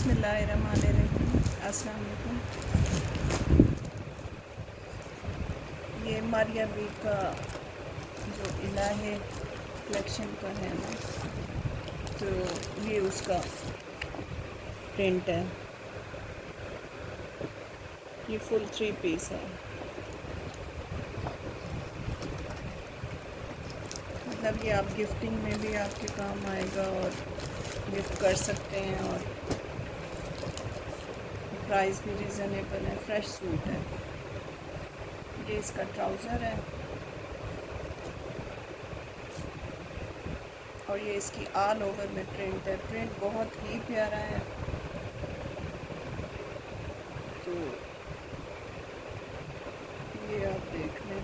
बिस्मिल्लाहिर्रहमानिर्रहीम। अस्सलाम वालेकुम। ये मारिया बी का जो इलाही कलेक्शन का है ना, तो ये उसका प्रिंट है। ये फुल 3 पीस है। मतलब ये आप गिफ्टिंग में भी आपके काम आएगा और गिफ्ट कर सकते हैं, और प्राइस भी रीज़नेबल है। फ्रेश सूट है। ये इसका ट्राउज़र है और ये इसकी ऑल ओवर में प्रिंट है। प्रिंट बहुत ही प्यारा है। तो ये आप देख लें।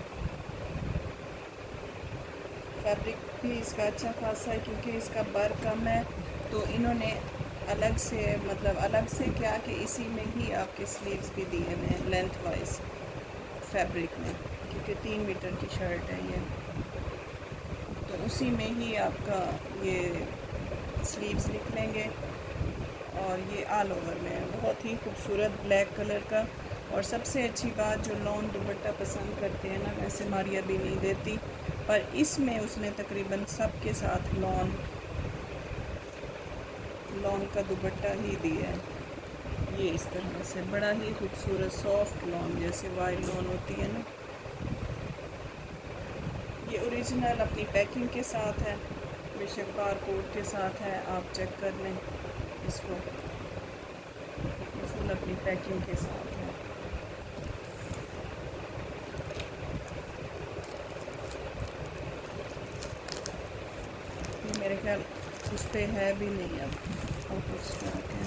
फैब्रिक भी इसका अच्छा खासा है क्योंकि इसका बर कम है, तो इन्होंने अलग से, मतलब अलग से क्या कि इसी में ही आपके स्लीव्स भी दिए हुए हैं लेंथ वाइज फैब्रिक में, क्योंकि 3 मीटर की शर्ट है ये, तो उसी में ही आपका ये स्लीव्स निकलेंगे। और ये ऑल ओवर में है, बहुत ही खूबसूरत ब्लैक कलर का। और सबसे अच्छी बात, जो लॉन दुपट्टा पसंद करते हैं ना, वैसे मारिया भी नहीं देती, पर इसमें उसने तकरीबन सब के साथ लॉन का दुपट्टा ही दिया है। ये इस तरह से बड़ा ही खूबसूरत सॉफ्ट लॉन, जैसे वाइट लॉन होती है ना, ये ओरिजिनल अपनी पैकिंग के साथ है, बेशक बार कोड के साथ है, आप चेक कर लें इसको। फुल अपनी पैकिंग के साथ है। ये मेरे ख्याल उस पर है भी नहीं, अब आउट ऑफ स्टॉक है।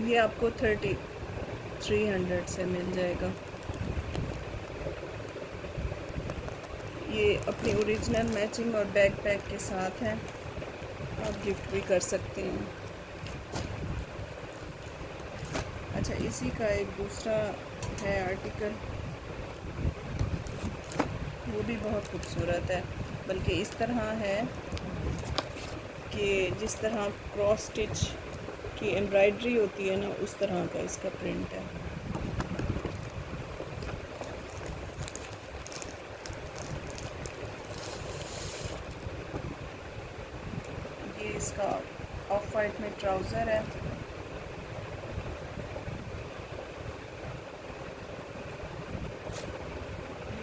ये आपको 3300 से मिल जाएगा। ये अपनी ओरिजिनल मैचिंग और बैग पैक के साथ है, आप गिफ्ट भी कर सकते हैं। अच्छा, इसी का एक दूसरा है आर्टिकल, वो भी बहुत खूबसूरत है। बल्कि इस तरह है कि जिस तरह क्रॉस स्टिच की एम्ब्रॉयडरी होती है ना, उस तरह का इसका प्रिंट है। ये इसका ऑफ वाइट में ट्राउज़र है।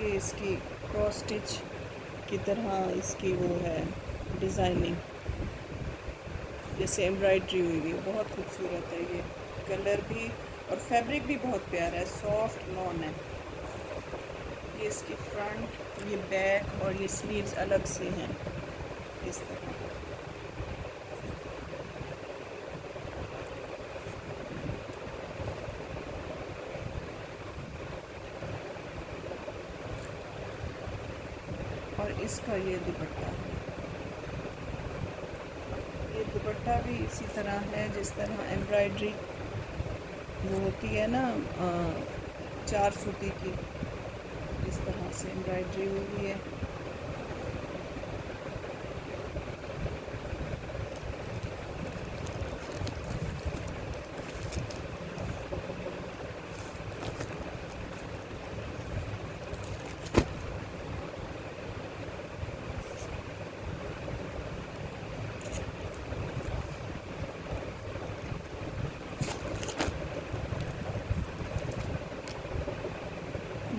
ये इसकी क्रॉस स्टिच की तरह इसकी वो है डिज़ाइनिंग, जैसे एम्ब्रॉयडरी हुई हुई, बहुत खूबसूरत है। ये कलर भी और फैब्रिक भी बहुत प्यारा है, सॉफ्ट लॉन है। ये इसकी फ्रंट, ये बैक और ये स्लीव्स अलग से हैं इस तरह। और इसका ये दुपट्टा है। ये दुपट्टा भी इसी तरह है, जिस तरह एम्ब्रॉयडरी वो होती है ना, 4 सूती की, इस तरह से एम्ब्रॉयडरी हुई है।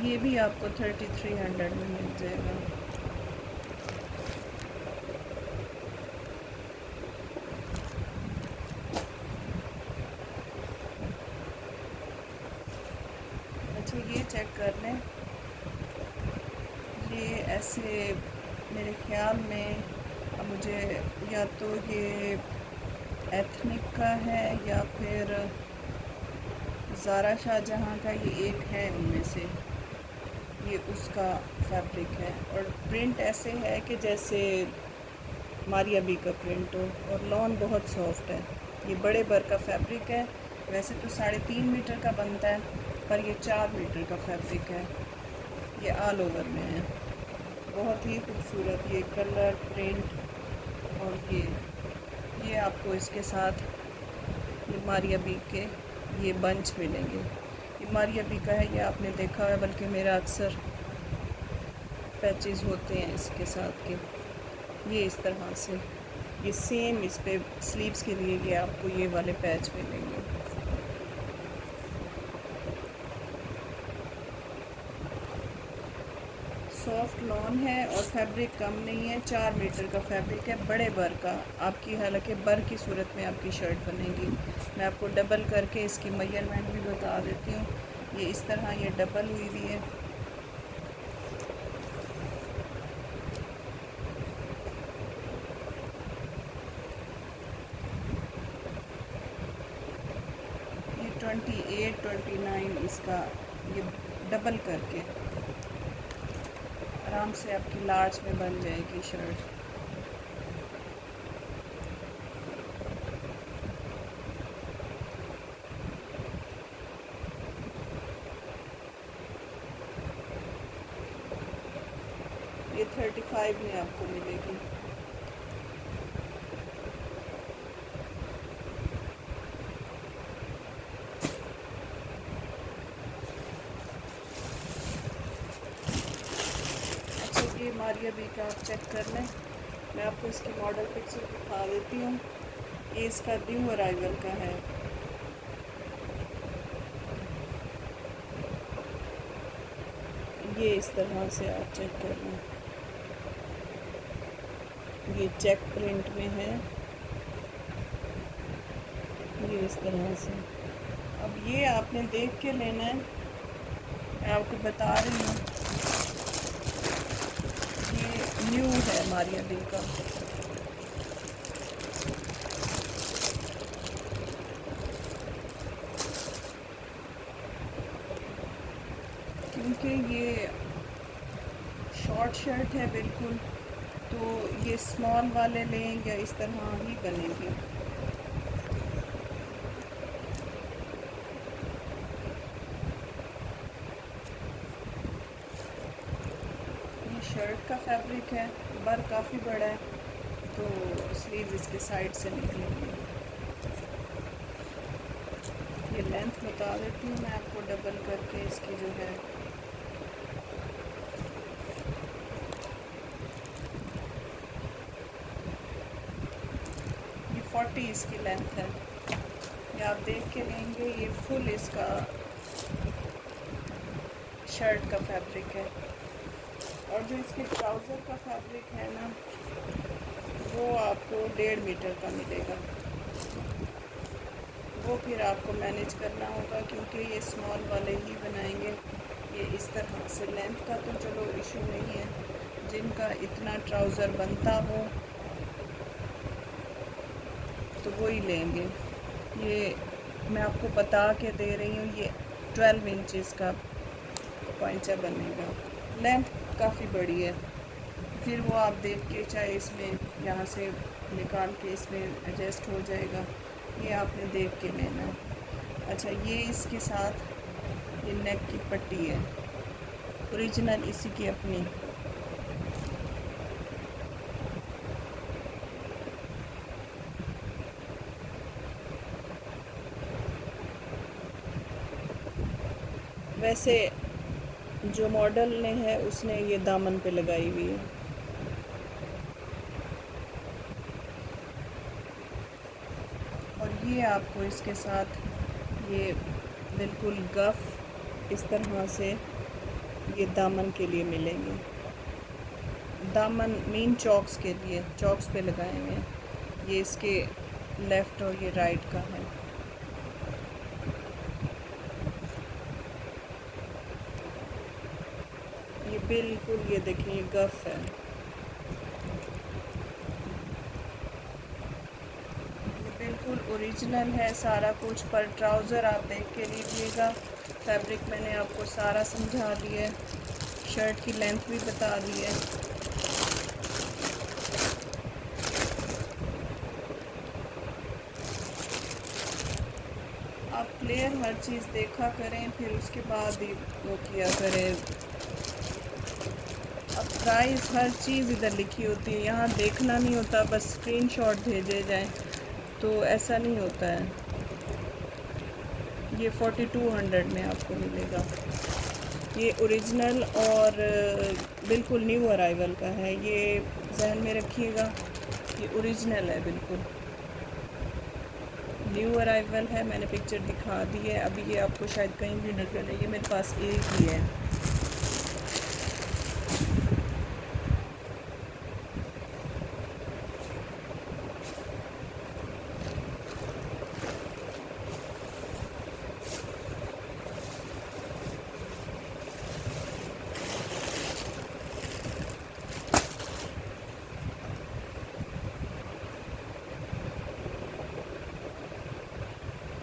ये भी आपको 3300 में मिल जाएगा। अच्छा, ये चेक कर लें। ये ऐसे मेरे ख्याल में, अब मुझे या तो ये एथनिक का है या फिर ज़ारा शाहजहाँ का, ये एक है उनमें से। ये उसका फैब्रिक है और प्रिंट ऐसे है कि जैसे मारिया बी का प्रिंट हो, और लॉन बहुत सॉफ्ट है। ये बड़े बर का फैब्रिक है वैसे तो 3.5 मीटर का बनता है, पर ये 4 मीटर का फैब्रिक है। ये ऑल ओवर में है, बहुत ही खूबसूरत ये कलर प्रिंट। और ये आपको इसके साथ ये मारिया बी के ये बंच मिलेंगे। ये मारिया बी का है, ये आपने देखा है, बल्कि मेरा अक्सर पैचेस होते हैं इसके साथ के। ये इस तरह से ये सेम इस पे स्लीव्स के लिए ये आपको ये वाले पैच मिलेंगे। सॉफ्ट लॉन है और फैब्रिक कम नहीं है, 4 मीटर का फैब्रिक है, बड़े बर का आपकी, हालांकि बर की सूरत में आपकी शर्ट बनेगी। मैं आपको डबल करके इसकी मेजरमेंट भी बता देती हूँ। ये इस तरह ये डबल हुई हुई है। ये 28 29 इसका ये डबल करके आराम से आपकी लार्ज में बन जाएगी शर्ट। ये 35 में आपको मिलेगी। अच्छा, ये मारिया बी का आप चेक कर लें, मैं आपको इसकी मॉडल पिक्चर दिखा देती हूँ। ये इसका न्यू अराइवल का है। ये इस तरह से आप चेक कर लें, ये चेक प्रिंट में है, ये इस तरह से। अब ये आपने देख के लेना है, मैं आपको बता रही हूँ। ये न्यू है मारिया बी का। क्योंकि ये शॉर्ट शर्ट है बिल्कुल, तो ये स्मॉल वाले लें या इस तरह ही बनेगी। ये शर्ट का फैब्रिक है, बर काफ़ी बड़ा है, तो स्लीव इसके साइड से निकलेंगे। ये लेंथ बता देती हूँ मैं आपको डबल करके इसकी जो है। ये 40 इसकी लेंथ है, ये आप देख के लेंगे। ये फुल इसका शर्ट का फैब्रिक है। और जो इसके ट्राउज़र का फैब्रिक है ना, वो आपको 1.5 मीटर का मिलेगा। वो फिर आपको मैनेज करना होगा, क्योंकि ये स्मॉल वाले ही बनाएंगे। ये इस तरह से लेंथ का तो चलो इशू नहीं है, जिनका इतना ट्राउज़र बनता हो तो वो ही लेंगे। ये मैं आपको बता के दे रही हूँ, ये 12 इंचज़ का पोंचा बनेगा। लेंथ काफ़ी बड़ी है, फिर वो आप देख के चाहे इसमें यहाँ से निकाल के इसमें एडजस्ट हो जाएगा। ये आपने देख के लेना है। अच्छा, ये इसके साथ ये नेक की पट्टी है, ओरिजिनल इसी की अपनी। वैसे जो मॉडल ने है उसने ये दामन पे लगाई हुई है। और ये आपको इसके साथ ये बिल्कुल गफ इस तरह से ये दामन के लिए मिलेंगे। दामन मेन चॉक्स के लिए, चॉक्स पे लगाए हुए हैं। ये इसके लेफ़्ट और ये राइट का है। ये बिल्कुल ये देखिए ये गफ है, ये बिल्कुल ओरिजिनल है सारा कुछ। पर ट्राउज़र आप देख के लीजिएगा। फैब्रिक मैंने आपको सारा समझा दिया है, शर्ट की लेंथ भी बता दी है। आप क्लियर हर चीज़ देखा करें, फिर उसके बाद ही वो किया करें। अब प्राइस हर चीज़ इधर लिखी होती है, यहाँ देखना नहीं होता, बस स्क्रीनशॉट भेजे जाएं, तो ऐसा नहीं होता है। ये 4200 में आपको मिलेगा। ये ओरिजिनल और बिल्कुल न्यू अराइवल का है, ये जहन में रखिएगा, ये ओरिजिनल है, बिल्कुल न्यू अराइवल है। मैंने पिक्चर दिखा दी है, अभी ये आपको शायद कहीं भी नजर नहीं, ये मेरे पास एक ही है।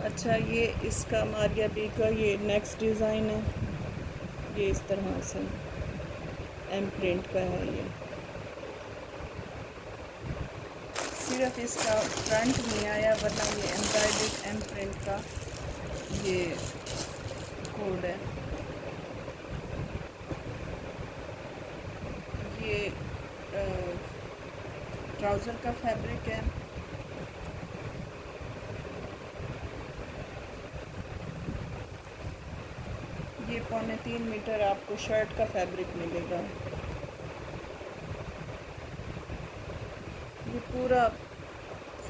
अच्छा, ये इसका मारिया बी का ये नेक्स्ट डिज़ाइन है, ये इस तरह से एम प्रिंट का है। ये सिर्फ इसका फ्रंट नहीं आया, वरना ये एम्ब्रॉयडर्ड एम प्रिंट का ये कोड है। ये ट्राउज़र का फैब्रिक है। ये 3.25 मीटर आपको शर्ट का फैब्रिक मिलेगा। ये पूरा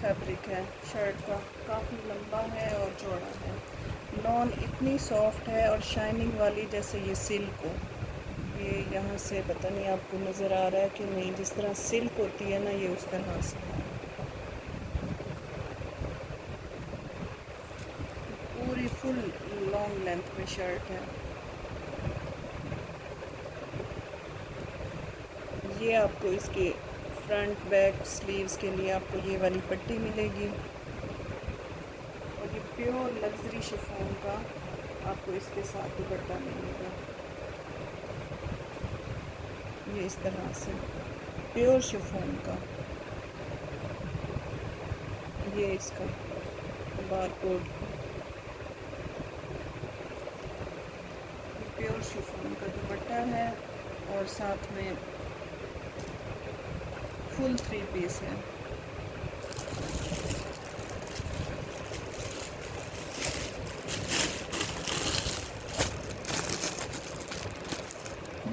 फैब्रिक है शर्ट का, काफ़ी लंबा है और चौड़ा है। लॉन इतनी सॉफ्ट है और शाइनिंग वाली, जैसे ये सिल्क हो। ये यहाँ से पता नहीं आपको नज़र आ रहा है कि नहीं, जिस तरह सिल्क होती है ना, ये उस तरह से है। पूरी फुल लॉन्ग लेंथ में शर्ट है। ये आपको इसके फ्रंट बैक स्लीव्स के लिए आपको ये वाली पट्टी मिलेगी, और ये प्योर लग्जरी शिफॉन का आपको इसके साथ दुपट्टा मिलेगा। ये इस तरह से प्योर शिफॉन का, ये इसका बारकोड, प्योर शिफॉन का दुपट्टा है, और साथ में फुल 3 पीस है।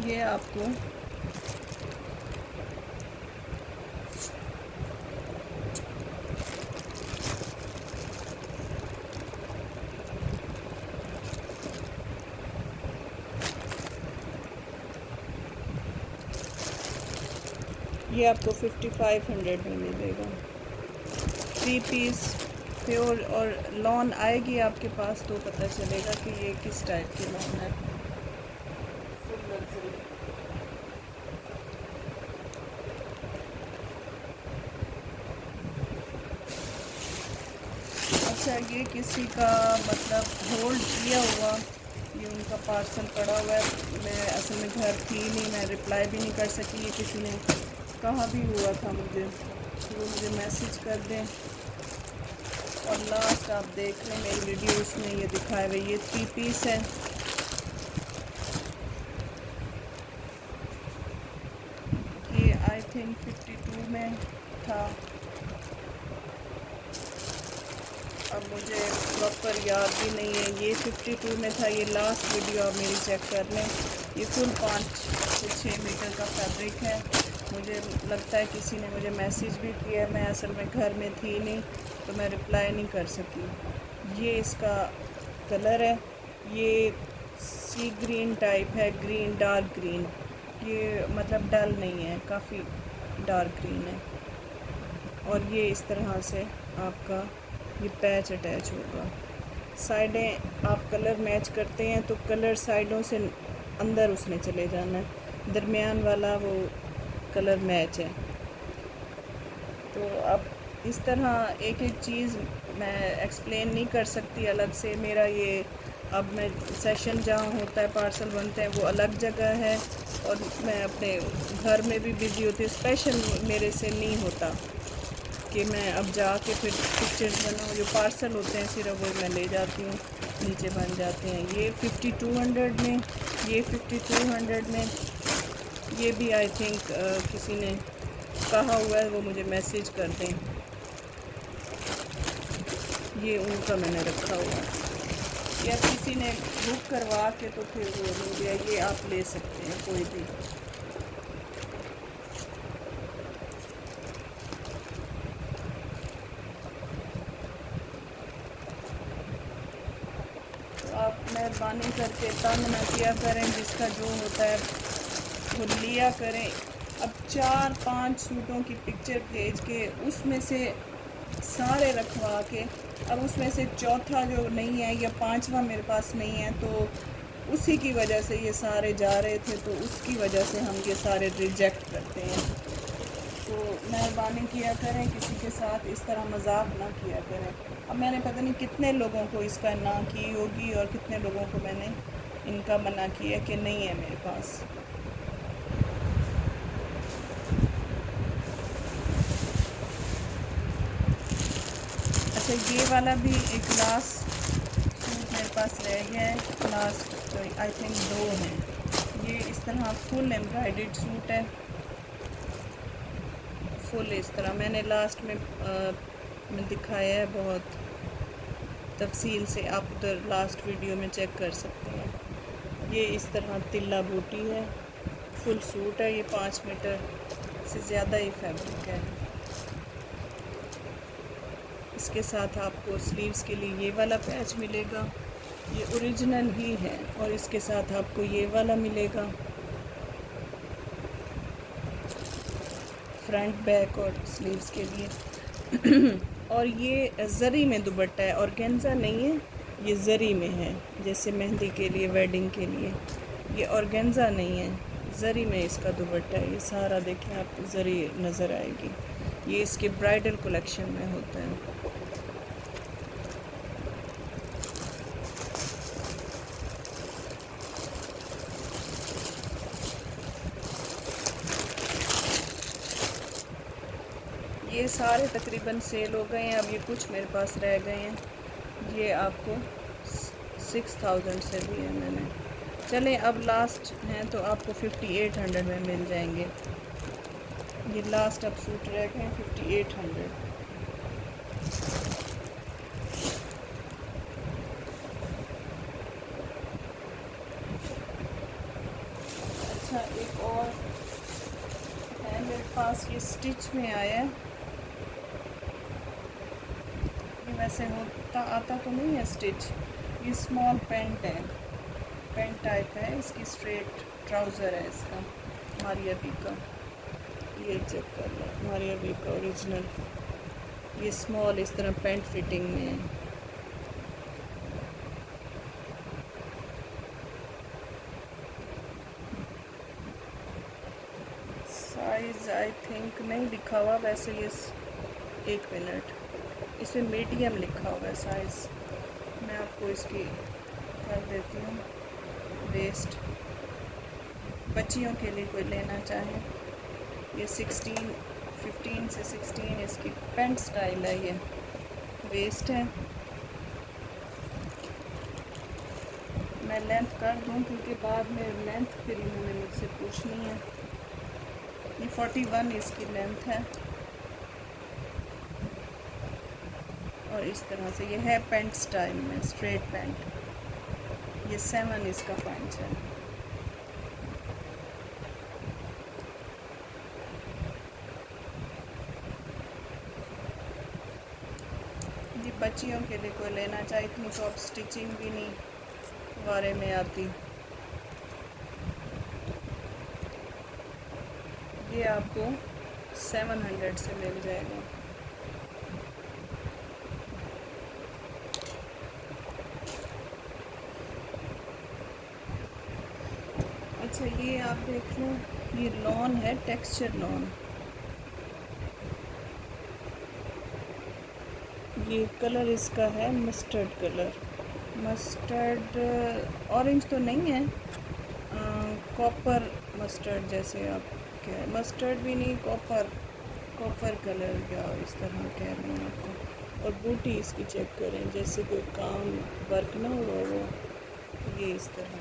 ये आपको ये आपको 5500 में मिलेगा। 3 पीस प्योर, और लॉन आएगी आपके पास तो पता चलेगा कि ये किस टाइप की लॉन है। Full luxury. अच्छा, ये किसी का मतलब होल्ड किया हुआ, ये उनका पार्सल पड़ा हुआ है। मैं असल में घर थी नहीं, मैं रिप्लाई भी नहीं कर सकी। ये किसी ने कहा भी हुआ था मुझे, तो वो मुझे मैसेज कर दें। और लास्ट आप देख लें मेरी वीडियोस में ये दिखाए हुए, ये 3 पीस है। ये आई थिंक 52 में था, अब मुझे प्रॉपर याद भी नहीं है। ये 52 में था। ये लास्ट वीडियो आप मेरी चेक कर लें। ये फुल 5 से 6 मीटर का फैब्रिक है। मुझे लगता है किसी ने मुझे मैसेज भी किया, मैं असल में घर में थी नहीं तो मैं रिप्लाई नहीं कर सकी। ये इसका कलर है, ये सी ग्रीन टाइप है, ग्रीन डार्क ग्रीन, ये मतलब डल नहीं है, काफ़ी डार्क ग्रीन है। और ये इस तरह से आपका ये पैच अटैच होगा। साइडें आप कलर मैच करते हैं तो कलर साइडों से अंदर उसने चले जाना है, दरमियान वाला वो कलर मैच है। तो अब इस तरह एक एक चीज़ मैं एक्सप्लेन नहीं कर सकती अलग से। मेरा ये अब मैं सेशन जहाँ होता है, पार्सल बनते हैं, वो अलग जगह है, और मैं अपने घर में भी बिज़ी होती हूँ। स्पेशल मेरे से नहीं होता कि मैं अब जाके फिर पिक्चर्स बनाऊँ। जो पार्सल होते हैं सिर्फ वो मैं ले जाती हूँ, नीचे बन जाते हैं। ये 5200 में, ये 5200 में, ये भी आई थिंक किसी ने कहा हुआ है, वो मुझे मैसेज कर दें। ये उनका मैंने रखा हुआ है, या किसी ने बुक करवा के तो फिर वो मिल गया। ये आप ले सकते हैं कोई भी। तो आप मेहरबानी करके तंग ना किया करें, जिसका जो होता है वो लिया करें। अब 4-5 सूटों की पिक्चर भेज के उसमें से सारे रखवा के, अब उसमें से चौथा जो नहीं है या पांचवा मेरे पास नहीं है, तो उसी की वजह से ये सारे जा रहे थे, तो उसकी वजह से हम ये सारे रिजेक्ट करते हैं। तो मेहरबानी किया करें, किसी के साथ इस तरह मजाक ना किया करें। अब मैंने पता नहीं कितने लोगों को इसका ना की होगी और कितने लोगों को मैंने इनका मना किया कि नहीं है मेरे पास। अच्छा, ये वाला भी एक लास्ट सूट मेरे पास रह गया है। लास्ट आई थिंक 2 हैं। ये इस तरह फुल एम्ब्रॉयडर्ड सूट है, फुल इस तरह मैंने लास्ट में दिखाया है बहुत तफसील से। आप उधर लास्ट वीडियो में चेक कर सकते हैं। ये इस तरह तिल्ला बूटी है, फुल सूट है। ये 5 मीटर से ज़्यादा ही फैब्रिक है। इसके साथ आपको स्लीव्स के लिए ये वाला पैच मिलेगा, ये ओरिजिनल ही है। और इसके साथ आपको ये वाला मिलेगा, फ्रंट बैक और स्लीव्स के लिए। और ये ज़री में दुपट्टा है, ऑर्गेन्जा नहीं है, ये ज़री में है, जैसे मेहंदी के लिए, वेडिंग के लिए। ये ऑर्गेन्जा नहीं है, ज़री में इसका दुपट्टा है। ये सारा देखें आपको ज़री नज़र आएगी। ये इसके ब्राइडल कलेक्शन में होता है। ये सारे तकरीबन सेल हो गए हैं, अब ये कुछ मेरे पास रह गए हैं। ये आपको 6000 से भी है मैंने। चलें अब लास्ट हैं तो आपको 5800 में मिल जाएंगे। ये लास्ट अब सूट रह गए हैं 5800। अच्छा, एक और है मेरे पास, ये स्टिच में आया है। ये वैसे होता आता तो नहीं है स्टिच। ये स्मॉल पैंट है, पैंट टाइप है। इसकी स्ट्रेट ट्राउज़र है इसका, मारिया बी का। ये चेक कर लो, मारिया बी का ओरिजिनल। ये स्मॉल इस तरह पैंट फिटिंग में है। साइज़ आई थिंक नहीं लिखा हुआ, वैसे ये 1 मिनट, इसमें मीडियम लिखा हुआ है साइज़। मैं आपको इसकी कर देती हूँ वेस्ट, बच्चियों के लिए कोई लेना चाहे। ये 15 से 16 इसकी पेंट स्टाइल है। ये वेस्ट है। मैं लेंथ कर दूँ क्योंकि बाद में लेंथ फिर इन्होंने मुझसे पूछनी है। ये 41 इसकी लेंथ है। और इस तरह से ये है पेंट स्टाइल में, स्ट्रेट पेंट। ये 7 इसका पंच है। ये बच्चियों के लिए कोई लेना चाहे, इतनी तो अब स्टिचिंग भी नहीं बारे में आती। ये आपको 700 से मिल जाएगा। अच्छा, ये आप देख लो, ये लॉन है, टेक्सचर लॉन। ये कलर इसका है मस्टर्ड कलर, मस्टर्ड ऑरेंज तो नहीं है, कॉपर मस्टर्ड जैसे आप क्या है, मस्टर्ड भी नहीं, कॉपर कॉपर कलर या इस तरह कह रही हूँ आपको। और बूटी इसकी चेक करें, जैसे कोई काम वर्क ना हुआ वो, ये इस तरह।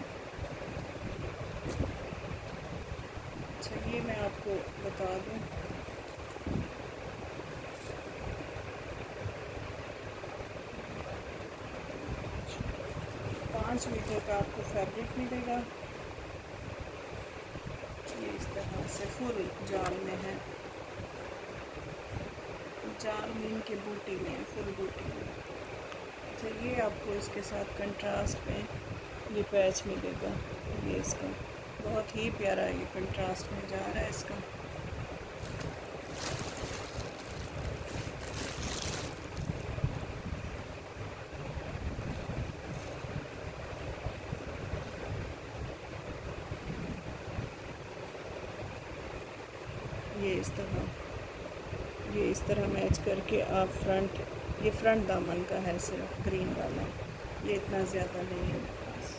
अच्छा, ये मैं आपको बता दूँ, पाँच मीटर का आपको फैब्रिक मिलेगा। ये इस तरह से फुल जाल में है, जाल मीन के बूटी में, फुल बूटी में। अच्छा, ये आपको इसके साथ कंट्रास्ट में ये पैच मिलेगा। ये इसका बहुत ही प्यारा ये कंट्रास्ट में जा रहा है इसका। ये इस तरह मैच करके आप फ्रंट, ये फ्रंट दामन का है सिर्फ ग्रीन वाला, ये इतना ज़्यादा नहीं है मेरे पास।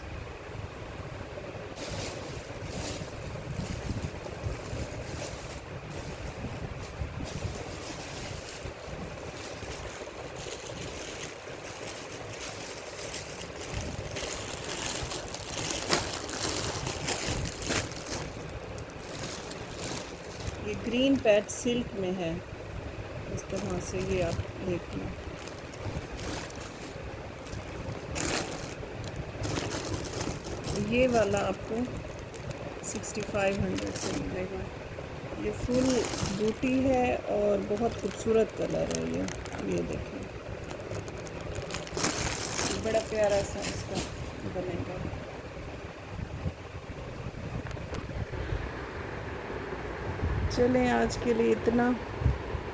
ये ग्रीन पैच सिल्क में है, इस तरह से ये आप देख लें। ये वाला आपको 6500 से मिलेगा। ये फुल बूटी है और बहुत खूबसूरत कलर है ये देखें, बड़ा प्यारा सा इसका बनेगा। चलें, आज के लिए इतना।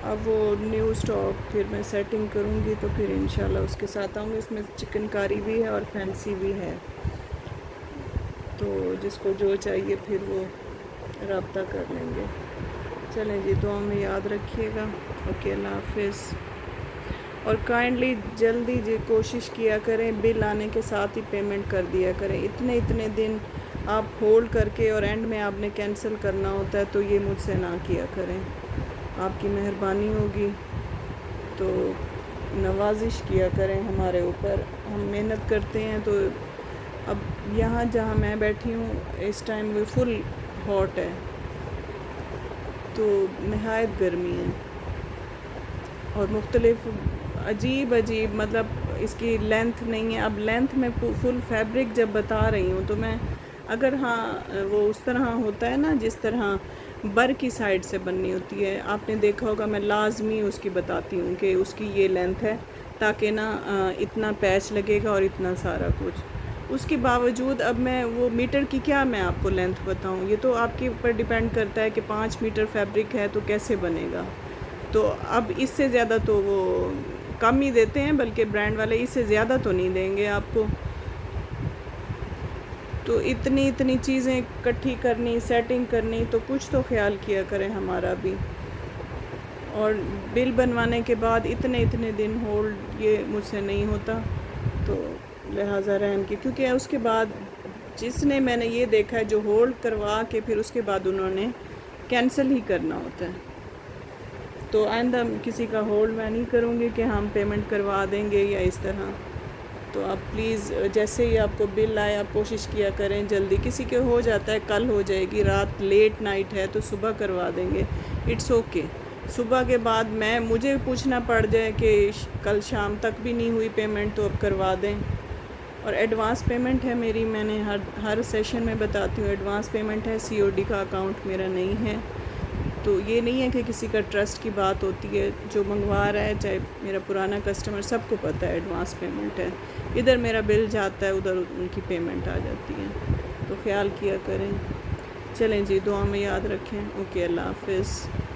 अब वो न्यू स्टॉक फिर मैं सेटिंग करूँगी तो फिर इंशाल्लाह उसके साथ आऊँगी। इसमें चिकनकारी भी है और फैंसी भी है, तो जिसको जो चाहिए फिर वो रब्ता कर लेंगे। चलें जी, दुआ में याद रखिएगा। ओके, अल्लाह हाफिज़। और काइंडली जल्दी जी कोशिश किया करें, बिल आने के साथ ही पेमेंट कर दिया करें। इतने दिन आप होल्ड करके और एंड में आपने कैंसिल करना होता है, तो ये मुझसे ना किया करें। आपकी मेहरबानी होगी तो नवाजिश किया करें हमारे ऊपर, हम मेहनत करते हैं। तो अब यहाँ जहाँ मैं बैठी हूँ इस टाइम वो फुल हॉट है, तो नहायत गर्मी है और मुख्तलिफ अजीब मतलब इसकी लेंथ नहीं है। अब लेंथ में फुल फैब्रिक जब बता रही हूँ तो मैं अगर वो उस तरह होता है ना जिस तरह बर की साइड से बननी होती है, आपने देखा होगा, मैं लाजमी उसकी बताती हूँ कि उसकी ये लेंथ है ताकि ना इतना पैच लगेगा और इतना सारा कुछ। उसके बावजूद अब मैं वो मीटर की क्या मैं आपको लेंथ बताऊँ, ये तो आपके ऊपर डिपेंड करता है कि 5 मीटर फैब्रिक है तो कैसे बनेगा। तो अब इससे ज़्यादा तो वो कम ही देते हैं, बल्कि ब्रांड वाले इससे ज़्यादा तो नहीं देंगे आपको। तो इतनी चीज़ें इकट्ठी करनी, सेटिंग करनी, तो कुछ तो ख्याल किया करें हमारा भी। और बिल बनवाने के बाद इतने दिन होल्ड ये मुझसे नहीं होता, तो लिहाजा रहम की, क्योंकि उसके बाद जिसने मैंने ये देखा है जो होल्ड करवा के फिर उसके बाद उन्होंने कैंसिल ही करना होता है। तो आइंदा किसी का होल्ड मैं नहीं करूँगी कि हम पेमेंट करवा देंगे या इस तरह। तो आप प्लीज़ जैसे ही आपको बिल आए आप कोशिश किया करें जल्दी। किसी के हो जाता है कल हो जाएगी, रात लेट नाइट है तो सुबह करवा देंगे, इट्स ओके। सुबह के बाद मुझे पूछना पड़ जाए कि कल शाम तक भी नहीं हुई पेमेंट तो अब करवा दें। और एडवांस पेमेंट है मेरी, मैंने हर सेशन में बताती हूँ एडवांस पेमेंट है, COD का अकाउंट मेरा नहीं है। तो ये नहीं है कि किसी का ट्रस्ट की बात होती है, जो मंगवा रहा है चाहे मेरा पुराना कस्टमर, सबको पता है एडवांस पेमेंट है। इधर मेरा बिल जाता है, उधर उनकी पेमेंट आ जाती है, तो ख्याल किया करें। चलें जी, दुआ में याद रखें। ओके, अल्लाह हाफिज़।